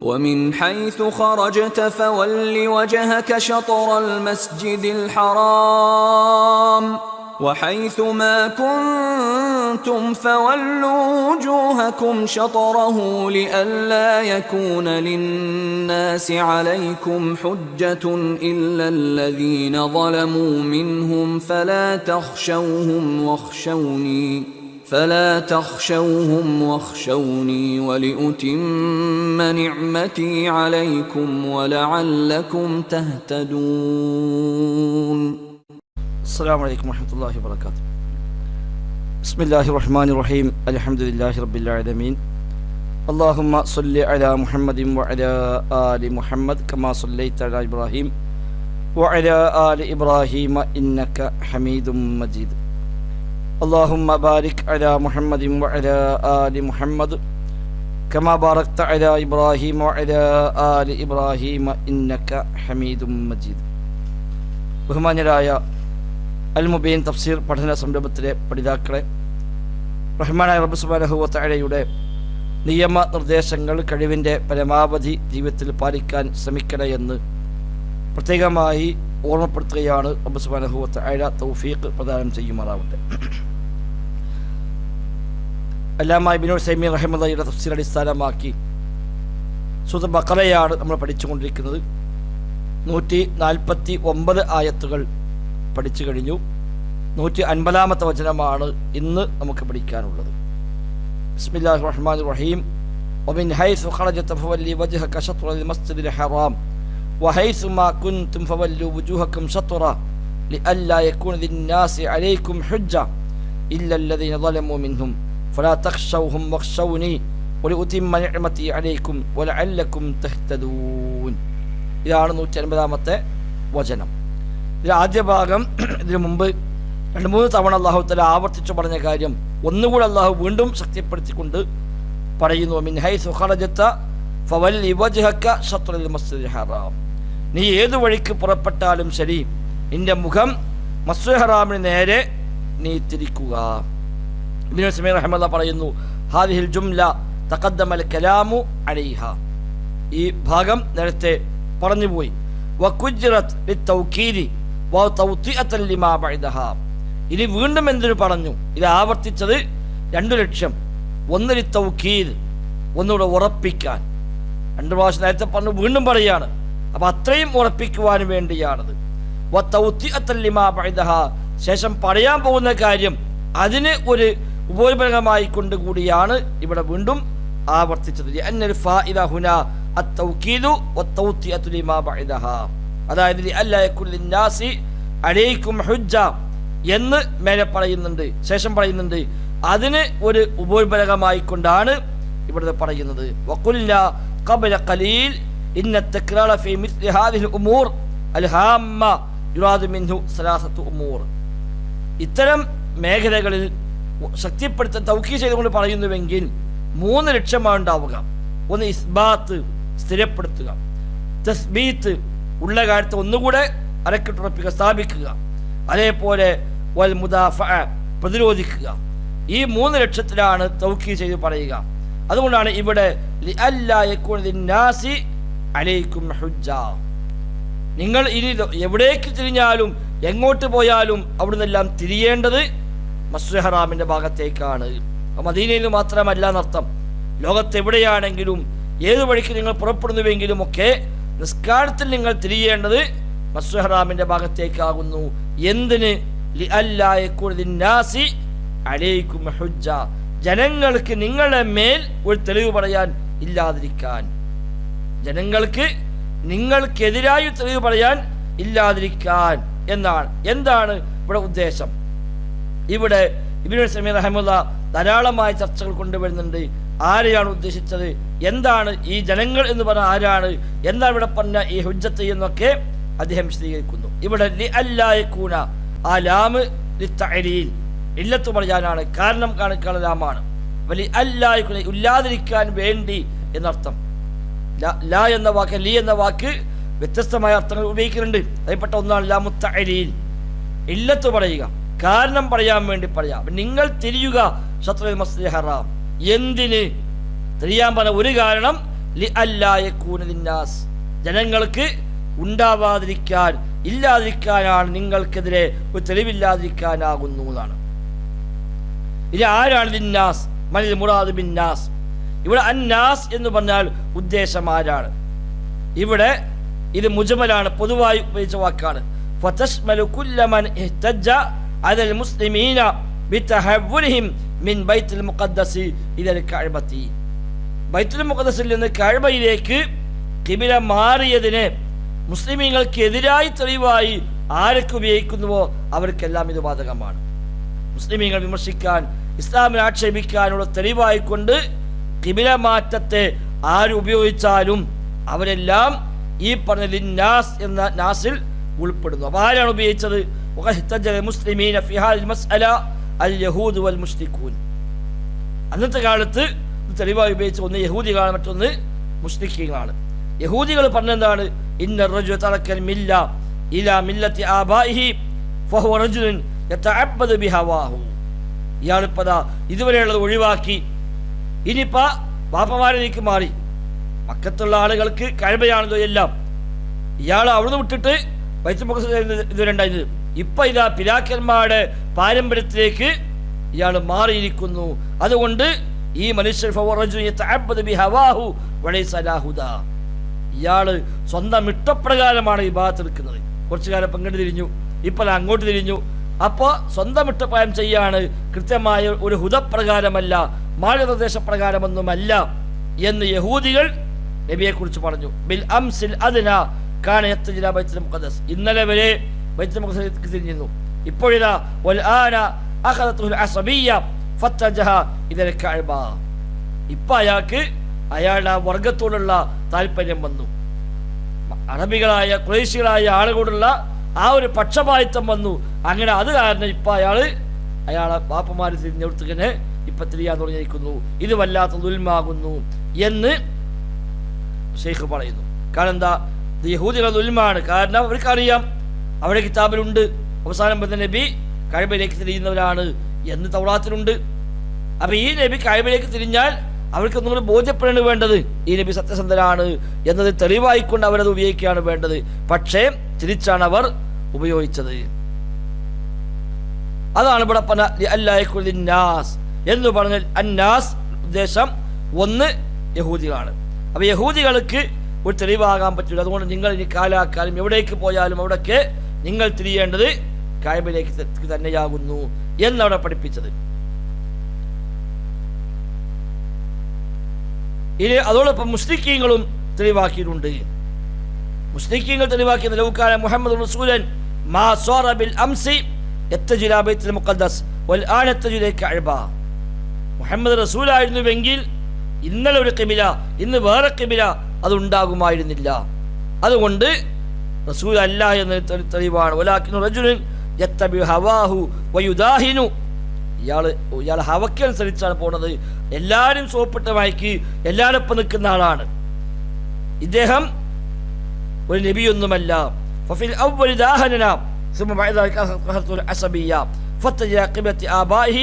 ومن حيث خرجت فول وجهك شطر المسجد الحرام وحيث ما كنتم فولوا وجوهكم شطره لئلا يكون للناس عليكم حجة إلا الذين ظلموا منهم فلا تخشوهم واخشوني ولأتم نعمتي عليكم ولعلكم تهتدون. السلام عليكم ورحمة الله وبركاته. بسم الله الرحمن الرحيم. الحمد لله رب العالمين. اللهم صل على محمد وعلى آل محمد كما صليت على إبراهيم وعلى آل إبراهيم إنك حميد مجيد. اللهم بارك على محمد وعلى آل محمد كما باركت على إبراهيم وعلى آل إبراهيم إنك حميد مجيد. ബഹുമാന്യരായ അൽ മുബീൻ തഫ്സീർ പഠന സംരംഭത്തിലെ പഠിതാക്കളെ, റഹ്മാനായ റബ്ബ് സുബ്ഹാനഹു വ തആലയുടെ നിയമ നിർദ്ദേശങ്ങൾ കഴിവിൻ്റെ പരമാവധി ജീവിതത്തിൽ പാലിക്കാൻ ശ്രമിക്കണേ എന്ന് പ്രത്യേകമായി ഓർമ്മപ്പെടുത്തുകയാണ്. റബ്ബ് സുബ്ഹാനഹു വ തആല തൗഫീഖ് പ്രദാനം ചെയ്യുമാറാവട്ടെ. അല്ലാമ ഇബ്നു ഉസൈമീൻ റഹിമഹുള്ളാഹിയുടെ തഫ്സീർ അടിസ്ഥാനമാക്കി സൂറത്തുൽ ബഖറയാണ് നമ്മൾ പഠിച്ചുകൊണ്ടിരിക്കുന്നത്. 149 ആയത്തുകൾ പഠിച്ചു കഴിഞ്ഞു. 150-ാമത്തെ വചനമാണ് ഇന്ന് നമുക്ക് പഠിക്കാനുള്ളത്. ബിസ്മില്ലാഹിർ റഹ്മാനിർ റഹീം. വമിൻ ഹൈസു ഖറജത ഫവല്ലി വജ്ഹക ശത്റൽ മസ്ജിദിൽ ഹറാം വഹൈസു മാ കുൻതും ഫവല്ലു വുജൂഹക്കും ശത്റ ലിഅല്ലാ യകൂന ലിന്നാസി അലൈക്കും ഹുജ്ജ ഇല്ലല്ലദീന ളലമു മിൻഹും ഫലാ തഖ്ശൗഹും വഖ്ശൗനി വലിഉതിമ്മ നിഅമതി അലൈക്കും വലഅല്ലക്കും തഹ്തദൂൻ. ഇതാണ് 150-ാമത്തെ വചനം. ഇതിൽ ആദ്യ ഭാഗം ഇതിനു മുമ്പ് 2-3 തവണ അല്ലാഹു തആല ആവർത്തിച്ചു പറഞ്ഞ കാര്യം ഒന്നുകൂടെ അല്ലാഹു വീണ്ടും ശക്തിപ്പെടുത്തിക്കൊണ്ട് പറയുന്നു. മിൻ ഹൈസു ഖറജത ഫവല്ലി വജ്ഹക ശത്റൽ മസ്ജിദിൽ ഹറാം. നീ ഏതു വഴിക്ക് പുറപ്പെട്ടാലും ശരി, നിന്റെ മുഖം മസ്ജിദുൽ ഹറാമിന് നേരെ നീ തിരിക്കുക. ഇബ്നു ഉസൈമീൻ റഹിമഹുല്ലാഹ് പറയുന്നു, ഹാദിഹിൽ ജുംല തഖദ്ദമൽ കലാമു അലൈഹ. ഈ ഭാഗം നേരത്തെ പറഞ്ഞുപോയി. വകുജ്റത് ലിത്തൗകീദി വതൗതിഅതൻ ലിമാ ബഅദഹാ. ഇനി വീണ്ടും എന്തിനു പറഞ്ഞു? ഇത് ആവർത്തിച്ചത് 2 ലക്ഷ്യം. ഒന്ന് ലിത്തൗകീദ്, ഒന്നുകൂടെ ഉറപ്പിക്കാൻ. 2 പ്രാവശ്യം നേരത്തെ പറഞ്ഞു, വീണ്ടും പറയാണ്. അപ്പൊ അത്രയും ഉറപ്പിക്കുവാൻ വേണ്ടിയാണത്. വതൗതിഅതൻ ലിമാ ബഅദഹാ, ശേഷം പറയാൻ പോകുന്ന കാര്യം അതിന് ഒരു ഉപോത്ബലകമായി കൊണ്ടുകൂടിയാണ് ഇവിടെ വീണ്ടും ആവർത്തിച്ചത്. അന്നൽ ഫാഇദ ഹുനാ അത്തൗകീദു വതൗതിഅതു ലിമാ ബഅദഹാ. അതായത് ലിഅല്ലാ യകുന ലിന്നാസി അലൈക്കും ഹുജ്ജ എന്ന് മേലെ പറയുന്നുണ്ട്, ശേഷം പറയുന്നുണ്ട്. അതിന് ഒരു ഉപോത്ബലകമായി കൊണ്ടാണ് ഇവിടെ പറയുന്നത്. വഖുൽനാ ഖബ്ല ഖലീൽ ഇന്ന തക്റാറ ഫീ മിസ്ലി ഹാദിഹിൽ ഉമൂർ അൽ ഹാമ്മ യുറാദു മിൻഹു സലാസത്തു ഉമൂർ. ഇത്തരം മേഖലകളിൽ ശക്തിപ്പെടുത്താൻ തൗക്കീദ് ചെയ്തുകൊണ്ട് പറയുന്നുവെങ്കിൽ 3 ലക്ഷ്യമാണ് ഉണ്ടാവുക. ഒന്ന് ഇസ്ബാത്ത്, സ്ഥിരപ്പെടുത്തുക. തസ്ബീത്ത്, ഉള്ള കാര്യത്തെ ഒന്നുകൂടെ അരക്കിട്ടുറപ്പിക്കുക, സ്ഥാപിക്കുക. അതേപോലെ വൽ മുദാഫഅ, പ്രതിരോധിക്കുക. ഈ 3 ലക്ഷ്യത്തിലാണ് തൗക്കീദ് ചെയ്ത് പറയുക. അതുകൊണ്ടാണ് ഇവിടെ ലിഅല്ലാ യകൂന ലിന്നാസി അലൈക്കും ഹുജ്ജ. നിങ്ങൾ ഇനി എവിടേക്ക് തിരിഞ്ഞാലും എങ്ങോട്ട് പോയാലും അവിടുന്നെല്ലാം തിരിയേണ്ടത് മസ്ജിദുൽ ഹറാമിന്റെ ഭാഗത്തേക്കാണ്. മദീനയിൽ മാത്രമല്ല എന്നർത്ഥം. ലോകത്തെവിടെയാണെങ്കിലും ഏതു വഴിക്ക് നിങ്ങൾ പുറപ്പെടുന്നുവെങ്കിലും ഒക്കെ നിസ്കാരത്തിൽ നിങ്ങൾ തിരിയേണ്ടത് മസ്ജിദുൽ ഹറാമിന്റെ ഭാഗത്തേക്കാകുന്നു. എന്തിന്? ലിഅല്ലാ യകൂന ലിന്നാസി അലൈക്കും ഹുജ്ജ, ജനങ്ങൾക്ക് നിങ്ങളുടെ മേൽ ഒരു തെളിവ് പറയാൻ ഇല്ലാതിരിക്കാൻ. ജനങ്ങൾക്ക് നിങ്ങൾക്കെതിരായി തെളിവ് പറയാൻ ഇല്ലാതിരിക്കാൻ എന്നാണ്. എന്താണ് ഇവിടെ ഉദ്ദേശം? ഇവിടെ ഇബ്നു ഉസൈമീൻ റഹിമഹുല്ലാഹ് ധാരാളമായ ചർച്ചകൾ കൊണ്ടുവരുന്നുണ്ട്. ആരെയാണ് ഉദ്ദേശിച്ചത്? എന്താണ് ഈ ജനങ്ങൾ എന്ന് പറഞ്ഞ ആരാണ്? എന്താണ് ഇവിടെ പറഞ്ഞ ഈ ഹുജ്ജത്ത് എന്നൊക്കെ അദ്ദേഹം വിശദീകരിക്കുന്നു. ഇവിടെ ലിഅല്ലാ യകൂന, ആ ലാമ് ലിത്തഅലീൽ, ഇല്ലത്ത് പറയാനാണ്, കാരണം കാണിക്കാനുള്ള ലാമാണ്. ലിഅല്ലാ യകൂന, ഇല്ലാതിരിക്കാൻ വേണ്ടി എന്നർത്ഥം. ലാ എന്ന വാക്ക്, ലി എന്ന വാക്ക് വ്യത്യസ്തമായ അർത്ഥങ്ങൾ ഉപയോഗിക്കുന്നുണ്ട്. അതിൽപ്പെട്ട ഒന്നാണ് ലാമു തഅലീൽ, ഇല്ലത്ത് പറയുക, കാരണം പറയാൻ വേണ്ടി പറയാം. നിങ്ങൾ തിരിയുക ശത്രുൽ മസ്ജിദുൽ ഹറാം. എന്തിന് തിരിയാൻ പറഞ്ഞ ഒരു കാരണം ലിഅല്ലാ യകൂന ലിന്നാസ്, ജനങ്ങൾക്ക് ഉണ്ടാവാതിരിക്കാൻ ഇല്ലാതിരിക്കാനാണ്, നിങ്ങൾക്കെതിരെ ഒരു തെളിവില്ലാതിരിക്കാനാകുന്നു എന്നാണ്. ഇനി ആരാണ് ലിന്നാസ്? മനിൽ മുറാദ് ബിന്നാസ്. ഇവിടെ അന്നാസ് എന്ന് പറഞ്ഞാൽ ഉദ്ദേശം ആരാണ്? ഇവിടെ ഇത് മുജമലാണ്, പൊതുവായി ഉപയോഗിച്ച വാക്കാണ്. ഫതശ്മലു കുല്ല മൻ ഇഹ്തജ്ജ അലൽ മുസ്ലിമീന ബിതഹവ്വുരിഹിം മിൻ ബൈത്തുൽ മുഖദ്ദസി ഇലൽ കഅബത്തി. ബൈത്തുൽ മുഖദ്ദസിൽ നിന്ന് കഅബയിലേക്ക് ഖിബല മാറിയതിനെ മുസ്ലിമീങ്ങൾക്കെതിരായി തെളിവായി ആരൊക്കെ ഉപയോഗിക്കുന്നുവോ അവർക്കെല്ലാം ഇത് ബാധകമാണ്. മുസ്ലിമീങ്ങൾ വിമർശിക്കാൻ, ഇസ്ലാമിനെ ആക്ഷേപിക്കാനുള്ള തെളിവായിക്കൊണ്ട് ഖിബല മാറ്റത്തെ ആരുപയോഗിച്ചാലും അവരെല്ലാം ഈ പറഞ്ഞ ലിന്നാസ് എന്ന നാസിൽ ഉൾപ്പെടുന്നു. അപ്പോൾ ആരാണ് ഉപയോഗിച്ചത്? മുസ്ലിമീന ഫി ഹാദിൽ മസ്അല അൽ യഹൂദ് വൽ മുശ്രികൂൻ. അന്നത്തെ കാലത്ത് തെളിവായി ഉപയോഗിച്ച ഒന്ന് യഹൂദികളാണ്, മറ്റൊന്ന് മുശ്രിക്കീങ്ങളാണ്. യഹൂദികൾ പറഞ്ഞെന്താണ്? ഇന്ന റജുല തറക്കൽ മില്ല ഇലാ മില്ലത്തി ആബാഇഹി ഫഹുവ റജുലുൻ യതഅബ്ബദു ബിഹവാഹു. ഇയാളിപ്പതാ ഇതുവരെയുള്ളത് ഒഴിവാക്കി ഇനിയിപ്പോ ബാപ്പമാരിലേക്ക് മാറി. മക്കത്തുള്ള ആളുകൾക്ക് കഅബയാണല്ലോ എല്ലാം. ഇയാൾ അവിടുന്ന് വിട്ടിട്ട് ബൈത്തുൽ മുഖദ്ദസ് ഇതുവരെ ഉണ്ടായിരുന്നത്. ഇപ്പൊ ഇതാ പിതാക്കന്മാരുടെ പാരമ്പര്യത്തിലേക്ക് ഇയാൾ മാറിയിരിക്കുന്നു. അതുകൊണ്ട് ഈ മനുഷ്യർ ഇയാള് സ്വന്തം ഇഷ്ടപ്രകാരമാണ് ഈ ഭാഗത്ത് എടുക്കുന്നത്. കുറച്ചു കാലം പങ്കിട്ട് തിരിഞ്ഞു, ഇപ്പൊ അങ്ങോട്ട് തിരിഞ്ഞു. അപ്പോൾ സ്വന്തം ഇഷ്ടപ്രകാരം ചെയ്യാണ്, കൃത്യമായ ഒരു ഹുദപ്രകാരമല്ല, മാർഗനിർദ്ദേശപ്രകാരമൊന്നുമല്ല എന്ന് യഹൂദികൾ നബിയെ കുറിച്ച് പറഞ്ഞു. ബിൽ അംസിൽ അദ്ന കാന യത്തജില ബൈത്തുൽ മുഖദ്ദസ്. ഇന്നലെ വരെ ബൈത്തുൽ മുഖദ്ദസിലേക്ക് തിരിഞ്ഞിരുന്നു. ഇപ്പോഴിതാ വൽ ആന അഖദതുൽ അസബിയ്യ ഫത്തജഹ ഇലൽ കഅബ. ഇപ്പൊ അയാൾക്ക് അയാളുടെ വർഗത്തോടുള്ള താല്പര്യം വന്നു. അറബികളായ ഖുറൈശികളായ ആളുകളോടുള്ള ആ ഒരു പക്ഷപാതിത്വം വന്നു. അങ്ങനെ അത് കാരണം ഇപ്പൊ അയാളെ ബാപ്പമാര് തിരിഞ്ഞെടുത്തുകനെ ഇപ്പൊ തിരിയാൻ തുടങ്ങിയിരിക്കുന്നു. ഇത് വല്ലാത്ത ദുൽമാകുന്നു എന്ന് ഷെയ്ഖ് പറയുന്നു. കാരണം എന്താ? ഇത് യഹൂദികളുടെ ദുൽമാണ്. കാരണം അവർക്കറിയാം, അവരുടെ കിതാബിലുണ്ട് അവസാനം വരുന്ന നബി കഅബയിലേക്ക് തിരിയുന്നവരാണ് എന്ന് തൗറാത്തിലുണ്ട്. അപ്പൊ ഈ നബി കഅബയിലേക്ക് തിരിഞ്ഞാൽ അവർക്ക് ഒന്നും കൂടി ബോധ്യപ്പെടേണ്ടി വേണ്ടത് ഈ നബി സത്യസന്ധനാണ് എന്നത് തെളിവായിക്കൊണ്ട് അവരത് ഉപയോഗിക്കുകയാണ് വേണ്ടത്. പക്ഷേ തിരിച്ചാണ് അവർ ഉപയോഗിച്ചത്. അതാണ് ഇവിടെ പറഞ്ഞ എന്ന് പറഞ്ഞാൽ അന്നാസ് ഉദ്ദേശം ഒന്ന് യഹൂദികളാണ്. അപ്പൊ യഹൂദികൾക്ക് ഒരു തെളിവാകാൻ പറ്റില്ല. അതുകൊണ്ട് നിങ്ങൾ ഇനി കാലാക്കാലം എവിടേക്ക് പോയാലും അവിടേക്ക് നിങ്ങൾ തിരിയേണ്ടത് കഅബയിലേക്ക് തന്നെയാകുന്നു എന്നവിടെ പഠിപ്പിച്ചത്. ഇനി അതോടൊപ്പം മുസ്ലിക്കീങ്ങളും തെളിവാക്കിയിട്ടുണ്ട്. മുസ്ലിക്കീങ്ങൾ തെളിവാക്കിയത് ലൗകാന മുഹമ്മദ് റസൂലൻ മാ സാറ ബിൽ അംസി യത്തജില ബൈത്തുൽ മുഖദ്ദസ് വൽ ആന യത്തജില കഅബ. മുഹമ്മദ് റസൂലായിരുന്നുവെങ്കിൽ ഇന്നലെ ഒരു ഖിബല, ഇന്ന് വേറെ ഖിബല അതുണ്ടാകുമായിരുന്നില്ല. അതുകൊണ്ട് റസൂൽ അല്ല എന്ന തെളിവാണ്. വലാകിൻ റജുലുൻ യത്തബി ഹവാഹു വയുദാഹിനു. ഇയാൾ ഹവക്കനുസരിച്ചാണ് പോണത്. എല്ലാവരും സോപ്പിട്ട് മയക്കി എല്ലാവരൊപ്പം നിൽക്കുന്ന ആളാണ്. ഇദ്ദേഹം ഒരു നബിയൊന്നുമല്ല. ഫഫിൽ അവ്വലി ദാഹനന ثم بعد ذلك أخذت العصبية فاتجه قبلة آبائه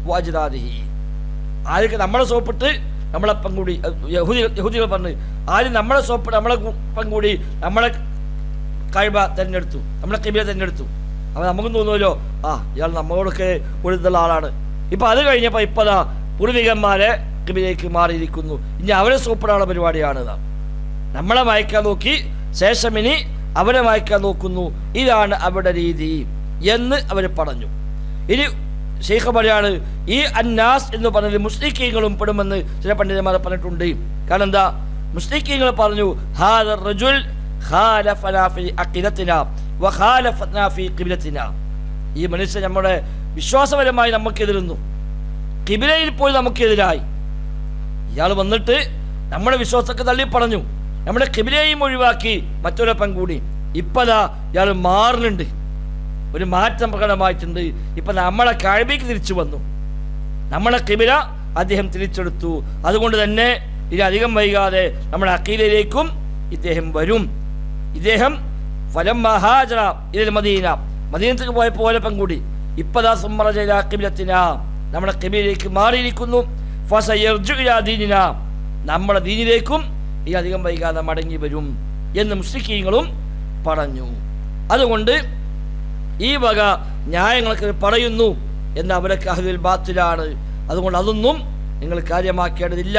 وأجداده. ആർക്ക് നമ്മളെ സോപ്പിട്ട് നമ്മളപ്പം കൂടി യഹൂദികൾ പറഞ്ഞു, ആരും നമ്മളെ സോപ്പിട്ട് നമ്മളെ പങ്കൂടി നമ്മളെ കഅബ തിരഞ്ഞെടുത്തു, നമ്മളെ ഖിബല തിരഞ്ഞെടുത്തു. അപ്പോൾ നമുക്കും തോന്നുമല്ലോ, ഇയാൾ നമ്മളോടൊക്കെ ഒഴുതുള്ള ആളാണ്. ഇപ്പം അത് കഴിഞ്ഞപ്പോൾ ഇപ്പതാ പൂർവികന്മാരെ ഖിബലയിലേക്ക് മാറിയിരിക്കുന്നു. ഇനി അവരെ സോപ്പിടാനുള്ള പരിപാടിയാണ്. നമ്മളെ മയക്കാൻ നോക്കി ശേഷം ഇനി അവരെ മയക്കാൻ നോക്കുന്നു. ഇതാണ് അവരുടെ രീതി എന്ന് അവർ പറഞ്ഞു. ഇനി ഷെയ്ഖ് പറയാണ്, ഈ അന്നാസ് എന്ന് പറഞ്ഞത് മുസ്ലിക്കീങ്ങളും പെടുമെന്ന് ചില പണ്ഡിതന്മാർ പറഞ്ഞിട്ടുണ്ട്. കാരണം എന്താ? മുസ്ലിക്കീങ്ങൾ പറഞ്ഞു, ഹാദർ റജുൽ ഖാലഫനാ ഫീ അഖീദത്തിനാ വഖാലഫനാ ഫീ ഖിബ്ലത്തിനാ. ഈ മനുഷ്യൻ നമ്മുടെ വിശ്വാസപരമായി നമുക്കെതിരുന്നു, ഖിബ്ലയിൽ പോയി നമുക്കെതിരായി. ഇയാൾ വന്നിട്ട് നമ്മുടെ വിശ്വാസത്തെ തള്ളി പറഞ്ഞു, നമ്മുടെ ഖിബ്ലയെയും ഒഴിവാക്കി മറ്റൊരൊപ്പം കൂടി. ഇപ്പതാ ഇയാൾ മാറുന്നുണ്ട്, ഒരു മാറ്റം പ്രകടമായിട്ടുണ്ട്. ഇപ്പൊ നമ്മളെ കഅബയ്ക്ക് തിരിച്ചു വന്നു, നമ്മളെ ഖിബ്ല അദ്ദേഹം തിരിച്ചെടുത്തു. അതുകൊണ്ട് തന്നെ ഇത് അധികം വൈകാതെ നമ്മുടെ അഖീദയിലേക്കും ഇദ്ദേഹം വരും. ഇദ്ദേഹം ഫലമ്മ ഹാജറ ഇലൽ മദീന, മദീനത്തേക്ക് പോയപ്പോൾ ഓലപ്പം കൂടി. ഇപ്പതാ സുമ്മറജ ഇലാ ഖിബ്ലത്തിനാ, നമ്മുടെ ഖിബ്ലയിലേക്ക് മാറിയിരിക്കുന്നു. ഫസയർജു ഇലാ ദീനിനാ, നമ്മുടെ ദീനിലേക്കും ഈ അധികം വൈകാതെ മടങ്ങി വരും എന്ന് മുശ്രിക്കീങ്ങളും പറഞ്ഞു. അതുകൊണ്ട് ഈ വക ന്യായങ്ങളൊക്കെ പറയുന്നു എന്ന് അവരൊക്കെ അഹ്ലുൽ ബാത്തിലാണ്. അതുകൊണ്ട് അതൊന്നും നിങ്ങൾ കാര്യമാക്കേണ്ടതില്ല.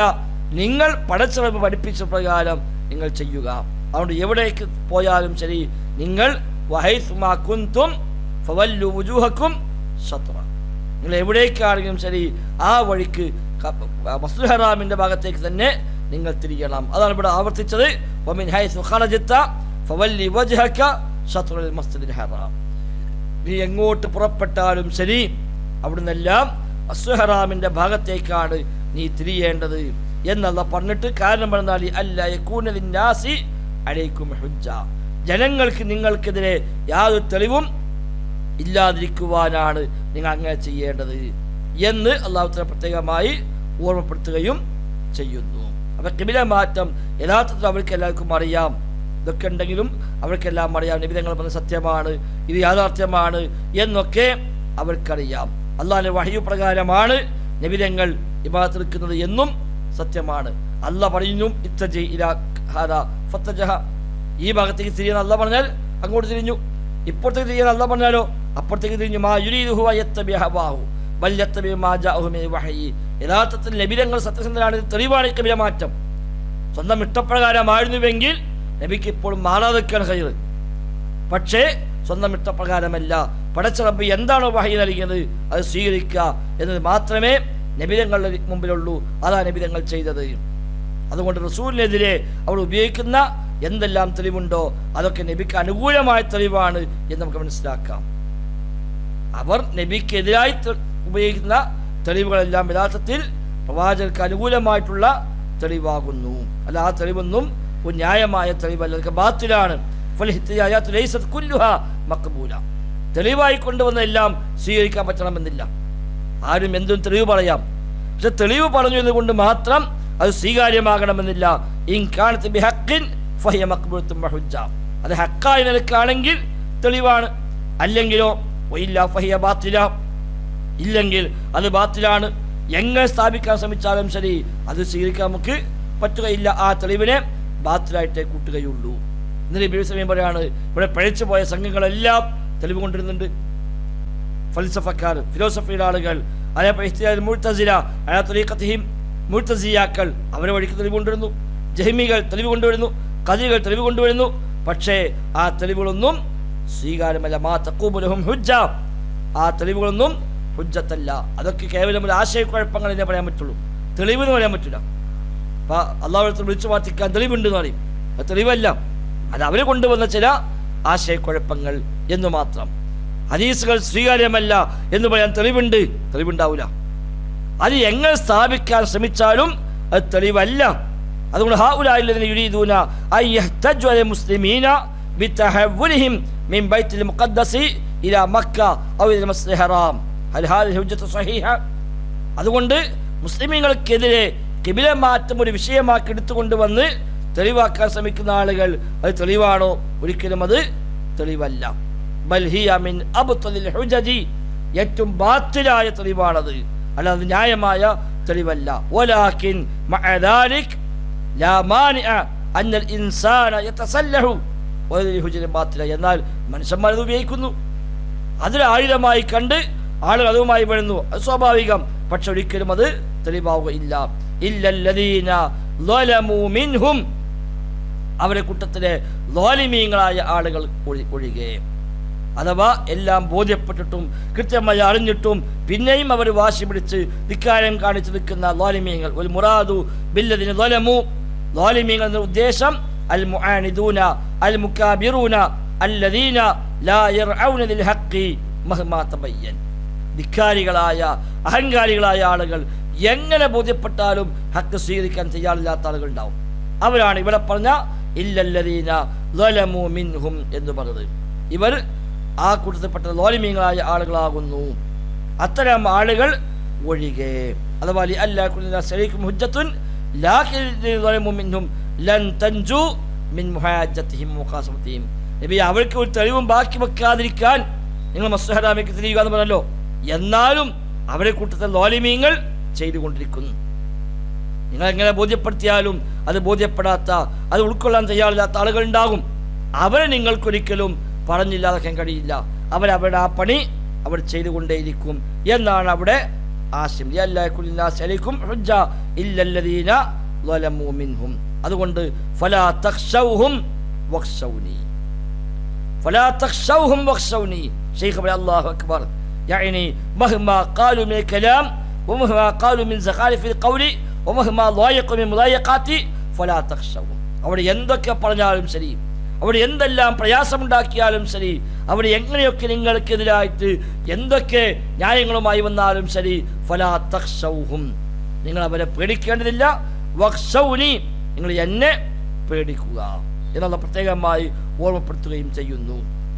നിങ്ങൾ പടച്ചറബ് പഠിപ്പിച്ച പ്രകാരം നിങ്ങൾ ചെയ്യുക. അതുകൊണ്ട് എവിടേക്ക് പോയാലും ശരി, നിങ്ങൾ വഹൈസുമാ കുന്തും ഫവല്ലു വുജൂഹക്കും ശത്റ, നിങ്ങൾ എവിടേക്കാണെങ്കിലും ശരി ആ വഴിക്ക് മസ്ജിദുൽ ഹറാമിന്റെ ഭാഗത്തേക്ക് തന്നെ നിങ്ങൾ തിരിയണം. അതാണ് ഇവിടെ ആവർത്തിച്ചത്. വമിൻ ഹൈസു ഖറജത ഫവല്ലി വജ്ഹക ശത്റുൽ മസ്ജിദിൽ ഹറാം. നീ എങ്ങോട്ട് പുറപ്പെട്ടാലും ശരി അവിടുന്നെല്ലാം മസ്ജിദുൽ ഹറാമിന്റെ ഭാഗത്തേക്കാണ് നീ തിരിയേണ്ടത് എന്നല്ല പറഞ്ഞിട്ട് കാരണം പറഞ്ഞാൽ അല്ല യകൂന ലിന്നാസി അലൈക്കും ഹുജ്ജ, ജനങ്ങൾക്ക് നിങ്ങൾക്കെതിരെ യാതൊരു തെളിവും ഇല്ലാതിരിക്കുവാനാണ് നിങ്ങൾ അങ്ങനെ ചെയ്യേണ്ടത് എന്ന് അല്ലാഹു തആല പ്രത്യേകമായി ഓർമ്മപ്പെടുത്തുകയും ചെയ്യുന്നു. അപ്പൊ ഖിബല മാറ്റം യഥാർത്ഥത്തിൽ അവർക്ക് എല്ലാവർക്കും അറിയാം. ഇതൊക്കെ ഉണ്ടെങ്കിലും അവർക്കെല്ലാം അറിയാം നബി തങ്ങൾ പറഞ്ഞ സത്യമാണ്, ഇത് യാഥാർത്ഥ്യമാണ് എന്നൊക്കെ അവർക്കറിയാം. അല്ലാഹുവിന്റെ വഹ്യു പ്രകാരമാണ് നബി തങ്ങൾ ഇബാദത്ത് എടുക്കുന്നത് എന്നും സത്യമാണ്. അല്ലാഹ് പറയുന്നു ഇത്തജി ഇലാ ഹാദാ ഫത്തജഹ, ഈ ഭാഗത്തേക്ക് തിരിയാൻ അല്ലാഹ് പറഞ്ഞാൽ അങ്ങോട്ട് തിരിഞ്ഞു, ഇപ്പുറത്തേക്ക് തിരിയാൻ അല്ലാഹ് പറഞ്ഞാലോ അപ്പുറത്തേക്ക് തിരിഞ്ഞു. മാ യുരീദുഹു വയത്തബി ഹവാഹു ബൽ യത്തബി മാ ജാഅഹു മിൻ വഹയി. യഥാർത്ഥത്തിൽ നബി തങ്ങൾ സത്യസന്ധനാണ്, തെളിവാണ് ഖിബല മാറ്റം. സ്വന്തം ഇഷ്ടപ്രകാരമായിരുന്നുവെങ്കിൽ നബിക്ക് ഇപ്പോഴും മാറാതെക്കാൻ കഴിയുന്നത്. പക്ഷേ സ്വന്തം ഇഷ്ടപ്രകാരമല്ല, പടച്ച റബ്ബ് എന്താണോ വഹി നൽകിയത് അത് സ്വീകരിക്കുക എന്നത് മാത്രമേ നബിതങ്ങളുടെ മുമ്പിലുള്ളൂ. അതാണ് നബിതങ്ങൾ ചെയ്തത്. അതുകൊണ്ട് റസൂലിനെതിരെ അവർ ഉപയോഗിക്കുന്ന എന്തെല്ലാം തെളിവുണ്ടോ അതൊക്കെ നബിക്ക് അനുകൂലമായ തെളിവാണ് എന്ന് നമുക്ക് മനസ്സിലാക്കാം. അവർ നബിക്കെതിരായി ഉപയോഗിക്കുന്ന തെളിവുകളെല്ലാം യഥാർത്ഥത്തിൽ പ്രവാചകർക്ക് അനുകൂലമായിട്ടുള്ള തെളിവാകുന്നു. അല്ല ആ തെളിവൊന്നും ഒരു ന്യായമായ തെളിവല്ല, അതൊക്കെ ബാത്തിലാണ്. തെളിവായി കൊണ്ടുവന്നെല്ലാം സ്വീകരിക്കാൻ പറ്റണമെന്നില്ല. ആരും എന്തും തെളിവ് പറയാം, പക്ഷെ തെളിവ് പറഞ്ഞു എന്നുകൊണ്ട് മാത്രം അത് സ്വീകാര്യമാകണമെന്നില്ല. അത് ഹക്കായ നിലക്കാണെങ്കിൽ തെളിവാണ്, അല്ലെങ്കിലോ ഇല്ലെങ്കിൽ അത് ബാത്തിലാണ്. എങ്ങനെ സ്ഥാപിക്കാൻ ശ്രമിച്ചാലും ശരി അത് സ്വീകരിക്കാൻ നമുക്ക് പറ്റുകയില്ല. ആ തെളിവിനെ ബാത്തിലായിട്ടേ കൂട്ടുകയുള്ളൂ. എന്നിട്ട് സമയം പറയാണ് ഇവിടെ പഴച്ചു പോയ സംഘങ്ങളെല്ലാം തെളിവ് കൊണ്ടിരുന്നുണ്ട്. ഫൽസഫക്കാർ, ഫിലോസഫിയുടെ ആളുകൾ, അതേപോലെ മുഅ്തസില അലാ തരീഖത്തിഹിം, മുഅ്തസിയാക്കൾ അവരെ വഴിക്ക് തെളിവ് കൊണ്ടുവരുന്നു. ജഹ്മികൾ തെളിവ് കൊണ്ടുവരുന്നു, ഖദരികൾ തെളിവ് കൊണ്ടുവരുന്നു. പക്ഷേ ആ തെളിവുകളൊന്നും സ്വീകാര്യമല്ല. മാ തഖൂമു ലഹും ഹുജ്ജ, ആ തെളിവുകളൊന്നും ഹുജ്ജത്തല്ല. അതൊക്കെ കേവലം ഒരു ആശയക്കുഴപ്പങ്ങൾ എന്നേ പറയാൻ പറ്റുള്ളൂ, തെളിവ് എന്ന് പറയാൻ പറ്റില്ല. അപ്പൊ അള്ളാഹുവിനെ വിളിച്ചു മാറ്റിക്കാൻ തെളിവുണ്ട് എന്ന് പറയും, അത് തെളിവല്ല, അത് അവര് കൊണ്ടുവന്ന ചില ആശയക്കുഴപ്പങ്ങൾ എന്ന് മാത്രം. ഹദീസുകൾ സ്വീകാര്യമല്ല എന്ന് പറയാൻ തെളിവുണ്ടാവില്ല. അത് എങ്ങനെ സ്ഥാപിക്കാൻ ശ്രമിച്ചാലും അത് തെളിവല്ല. അതുകൊണ്ട് ഹൗലായില്ലദീന യുരീദൂന അയ്യഹ്തജു അലൽ മുസ്ലിമീന ബിതഹവ്വുലിഹിം മിൻ ബൈത്തുൽ മുഖദ്ദസി ഇലാ മക്ക ഔ ഇലാ മസ്ജിദിൽ ഹറാം ഹൽ ഹാദിഹി ഹുജ്ജത്തു സ്വഹീഹ. അതുകൊണ്ട് മുസ്ലിമീങ്ങൾക്കെതിരെ ഖിബല മാറ്റം ഒരു വിഷയമാക്കി എടുത്തുകൊണ്ടുവന്ന് തെളിവാക്കാൻ ശ്രമിക്കുന്ന ആളുകൾ അത് തെളിവാണോ? ഒരിക്കലും അത് തെളിവല്ല. ബൽ ഹിയ മിൻ അബ്തലിൽ ഹുജജി, ഏറ്റവും ബാത്തിലായ തെളിവാണത്, അല്ലാതെ ന്യായമായ തെളിവല്ല. വലാകിൻ മഅ ദാലിക് ലാ മാനിഅ അന്നൽ ഇൻസാന യതസല്ലഹു വലൽ ഹുജജ ബാത്തില. എന്നാൽ മനുഷ്യന്മാർ അത് ഉപയോഗിക്കുന്നു, അതിൽ ആയുധമായി കണ്ട് ആളുകൾ അതുമായി വരുന്നു, അത് സ്വാഭാവികം. പക്ഷെ ഒരിക്കലും അത് തെളിവാവുകയില്ല. ഇല്ലല്ലദീന ളലമു മിൻഹും, അവരെ കൂട്ടത്തിലെ ളാലിമീങ്ങളായ ആളുകൾ ഒഴികെ. അഥവാ എല്ലാം ബോധ്യപ്പെട്ടിട്ടും കൃത്യമായി അറിഞ്ഞിട്ടും പിന്നെയും അവർ വാശി പിടിച്ച് ധിക്കാരം കാണിച്ചു നിൽക്കുന്ന ളാലിമീങ്ങൾ. വൽ മുറാദു ബില്ലദീന ളലമു, ളാലിമീങ്ങൾ എന്ന ഉദ്ദേശം അൽ മുആനിദൂന അൽ മുകാബിറൂന അല്ലദീന ലാ യർഔന ലിൽ ഹഖ് മഹ്മാ തബയ്യൻ. ധിക്കാരികളായ അഹങ്കാരികളായ ആളുകൾ എങ്ങനെ ബോധ്യപ്പെട്ടാലും ഹക്ക് സ്വീകരിക്കാൻ തയ്യാറില്ലാത്ത ആളുകൾ ഉണ്ടാവും. അവരാണ് ഇവിടെ പറഞ്ഞ ഇല്ലല്ലദീന ളലമു മിൻഹും എന്ന് പറഞ്ഞത്. ഇവർ ആ കൂട്ടത്തിൽപ്പെട്ട ളാലിമീങ്ങളായ ആളുകളാകുന്നു. അത്തരം ആളുകൾ ഒഴികെ. അഥവാ അല്ലാഹു ശരീകും ഹുജ്ജത്തുൻ ലാകിൻ ളലമു മിൻഹും ലൻ തൻജു മിൻ മുഹാജ്ജതിഹിം മുഖാസമതിഹിം. നബി അവർക്ക് ഒരു തെളിവും ബാക്കി വെക്കാതിരിക്കാൻ നിങ്ങൾ മസ്ജിദുൽ ഹറാമിലേക്ക് തിരിയുക എന്ന് പറഞ്ഞല്ലോ. എന്നാലും അവരെ കൂട്ടത്തിൽ ളാലിമീങ്ങൾ ചെയ്തുകൊണ്ടിരിക്കുന്നു. നിങ്ങളെങ്ങനെ ബോധ്യപ്പെടുത്തിയാലും അത് ബോധ്യപ്പെടാത്ത, അത് ഉൾക്കൊള്ളാൻ തയ്യാറില്ലാത്ത ആളുകളുണ്ടാകും. അവരെ നിങ്ങൾക്കൊരിക്കലും പറഞ്ഞില്ലാതാക്കാൻ കഴിയില്ല. അവരവരുടെ ആ പണി അവർ ചെയ്തുകൊണ്ടേയിരിക്കും എന്നാണ് അവിടെ ആശയം. അതുകൊണ്ട് ഫലാ തഖ്ശൗഹും വഖ്ശൗനി, ഫലാ തഖ്ശൗഹും വഖ്ശൗനി. ശൈഖ് അല്ലാഹു അക്ബർ. يعني مهما قالوا من الكلام ومهما قالوا من زخارف القول ومهما ضايقوا من مضايقات فلا تخشوهم. അവിടെ എന്തൊക്കെ പറഞ്ഞാലും ശരി, അവിടെ എന്തെല്ലാം പ്രയാസമുണ്ടാക്കിയാലും ശരി, അവിടെ എങ്ങനെയൊക്കെ നിങ്ങൾക്കെതിരായിട്ട് എന്തൊക്കെ ന്യായങ്ങളുമായി വന്നാലും ശരി, ഫലാ തഖ്ശൗഹും, നിങ്ങൾ അവരെ പേടിക്കേണ്ടതില്ല. വഖ്ശൗനി, നിങ്ങൾ എന്നെ പേടിക്കുക എന്നുള്ള പ്രത്യേകമായി ഓർമ്മപ്പെടുത്തുകയും ചെയ്യുന്നു.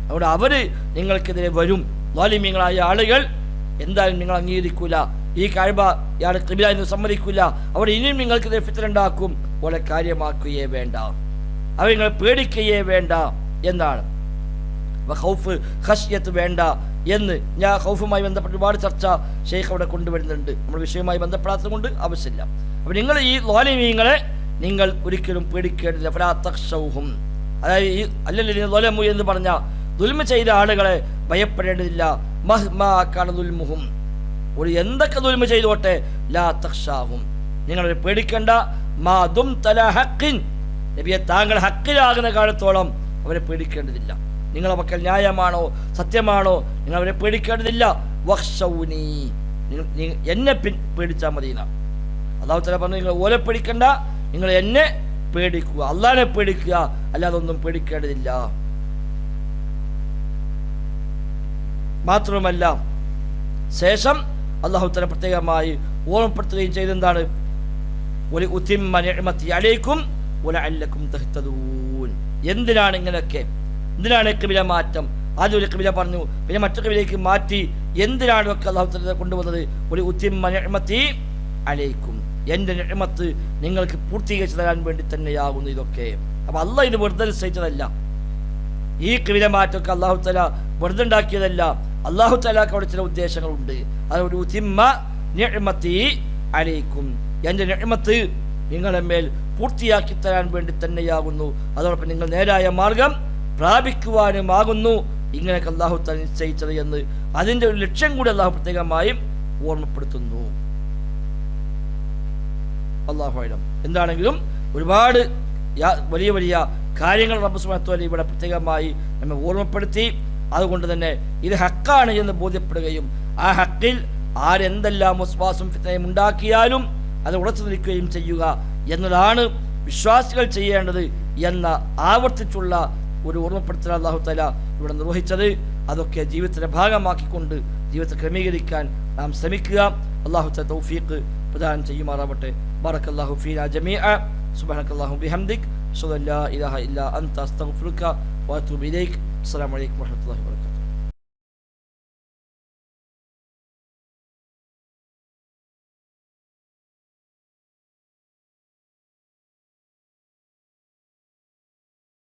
അവിടെ അവർ നിങ്ങൾക്കെതിരെ വരും. ളാലിമീങ്ങളായ ആളുകൾ എന്തായാലും നിങ്ങൾ അംഗീകരിക്കൂല, ഈ കഅബ ഇയാൾ ഖിബ്ല എന്ന് സമ്മതിക്കൂല, അവിടെ ഇനിയും നിങ്ങൾക്കെതിരെ ഫിത്ന ഉണ്ടാക്കും. പോലെ കാര്യമാക്കുകയേ വേണ്ട, അവർ നിങ്ങൾ പേടിക്കുകയേ വേണ്ട എന്നാണ്. ഖൗഫ് ഖശ്യത്ത് വേണ്ട എന്ന് ഞാൻ ഖൗഫുമായി ബന്ധപ്പെട്ട് ഒരുപാട് ചർച്ച ഷെയ്ഖ് അവിടെ കൊണ്ടുവരുന്നുണ്ട്. നമ്മുടെ വിഷയവുമായി ബന്ധപ്പെടാത്തത് കൊണ്ട് ആവശ്യമില്ല. അപ്പോൾ നിങ്ങൾ ഈ ളാലിമീങ്ങളെ നിങ്ങൾ ഒരിക്കലും പേടിക്കേണ്ടതില്ല. ഫലാ തഖ്ശൗഹും, അതായത് ഈ അല്ലല്ലദീന ളലമു എന്ന് പറഞ്ഞ ദുൽമ ചെയ്ത ആളുകളെ ഭയപ്പെടേണ്ടതില്ല. മഹ്മാ കാന ദുൽമുഹും, ഒരു എന്തൊക്കെ ദുൽമ ചെയ്തോട്ടെ, ലാ തഖ്ശാഹും, നിങ്ങളെ പേടിക്കേണ്ട. മാ ദുംത ലാ ഹഖ്ഖിൻ, നബിയെ താങ്കൾ ഹക്കിലാകുന്ന കാലത്തോളം അവരെ പേടിക്കേണ്ടതില്ല. നിങ്ങളെ മക്കൾ ന്യായമാണോ സത്യമാണോ, നിങ്ങൾ അവരെ പേടിക്കേണ്ടതില്ല. വഖ്ശൗനി, എന്നെ പേടിച്ചാൽ മദീന. അല്ലാഹു തആല പറഞ്ഞു നിങ്ങൾ ഓരെ പേടിക്കണ്ട, നിങ്ങൾ എന്നെ പേടിക്കുക, അള്ളാഹിനെ പേടിക്കുക, അല്ലാതെ ഒന്നും പേടിക്കേണ്ടതില്ല. മാത്രമല്ല ശേഷം അല്ലാഹു തആല പ്രത്യേകമായി ഓർമ്മപ്പെടുത്തുകയും ചെയ്തെന്താണ്, ഒരു ഉത്തിമ്മ നിഅമതി അലൈക്കും വലഅല്ലക്കും തഹ്തദൂൻ. എന്തിനാണ് ഇങ്ങനെയൊക്കെ, എന്തിനാണ് ഖിബ്ല മാറ്റം? ആദ്യം ഒരു ഖിബ്ല പറഞ്ഞു, പിന്നെ മറ്റു ഖിബ്ലയിലേക്ക് മാറ്റി. എന്തിനാണ് ഒക്കെ അല്ലാഹു തആല കൊണ്ടുവന്നത്? ഒരു ഉത്തിമ്മ നിഅമതി അലൈക്കും, എൻ്റെ നിഅമത്ത് നിങ്ങൾക്ക് പൂർത്തീകരിച്ചു തരാൻ വേണ്ടി തന്നെയാകുന്നു ഇതൊക്കെ. അപ്പോൾ അല്ലാഹ് ഇത് വെറുതെ നിശ്ചയിച്ചതല്ല. ഈ ഖിബ്ല മാറ്റമൊക്കെ അല്ലാഹു തആല വെറുതെ ഉണ്ടാക്കിയതല്ല. അല്ലാഹു തആലക്ക് അവിടെ ചില ഉദ്ദേശങ്ങളുണ്ട്. അതൊരു ഉത്തിമ്മ നിഅമതി അലൈക്കും, എൻ്റെ നിഅമത്ത് നിങ്ങളുടെ മേൽ പൂർത്തിയാക്കി തരാൻ വേണ്ടി തന്നെയാകുന്നു. അതോടൊപ്പം നിങ്ങൾ നേരായ മാർഗം പ്രാപിക്കുവാനുമാകുന്നു ഇങ്ങനെയൊക്കെ അല്ലാഹു തആല നിശ്ചയിച്ചത് എന്ന് അതിൻ്റെ ഒരു ലക്ഷ്യം കൂടി അല്ലാഹു പ്രത്യേകമായും ഓർമ്മപ്പെടുത്തുന്നു. അല്ലാഹു അഅലം. എന്താണെങ്കിലും ഒരുപാട് വലിയ വലിയ കാര്യങ്ങൾ റബ്ബ് സുബ്ഹാനഹു വ തആല ഇവിടെ പ്രത്യേകമായി നമ്മെ ഓർമ്മപ്പെടുത്തി. അതുകൊണ്ട് തന്നെ ഇത് ഹക്കാണ് എന്ന് ബോധ്യപ്പെടുകയും ആ ഹക്കിൽ ആരെന്തെല്ലാം വസ്വാസും ഫിത്നയും ഉണ്ടാക്കിയാലും അത് ഉറച്ചു നിൽക്കുകയും ചെയ്യുക എന്നതാണ് വിശ്വാസികൾ ചെയ്യേണ്ടത് എന്ന ആവർത്തിച്ചുള്ള ഒരു ഓർമ്മപ്പെടുത്തൽ അല്ലാഹു തആല ഇവിടെ നിർവഹിച്ചത്. അതൊക്കെ ജീവിതത്തിന്റെ ഭാഗമാക്കിക്കൊണ്ട് ജീവിതത്തെ ക്രമീകരിക്കാൻ നാം ശ്രമിക്കുക. അല്ലാഹു തആല തൗഫീഖ് പ്രദാനം ചെയ്യുമാറാവട്ടെ. ബറക്കല്ലാഹു ഫീനാ ജമീഅ. സുബ്ഹാനക്കല്ലാഹു ബിഹംദിക് അഷ്ഹദു അൻ ലാ ഇലാഹ ഇല്ലാ അൻത അസ്തഗ്ഫിറുക വഅതൂബു ഇലൈക്. അസ്സലാമു അലൈക്കും വറഹ്മത്തുള്ളാഹി വബറകാതുഹു.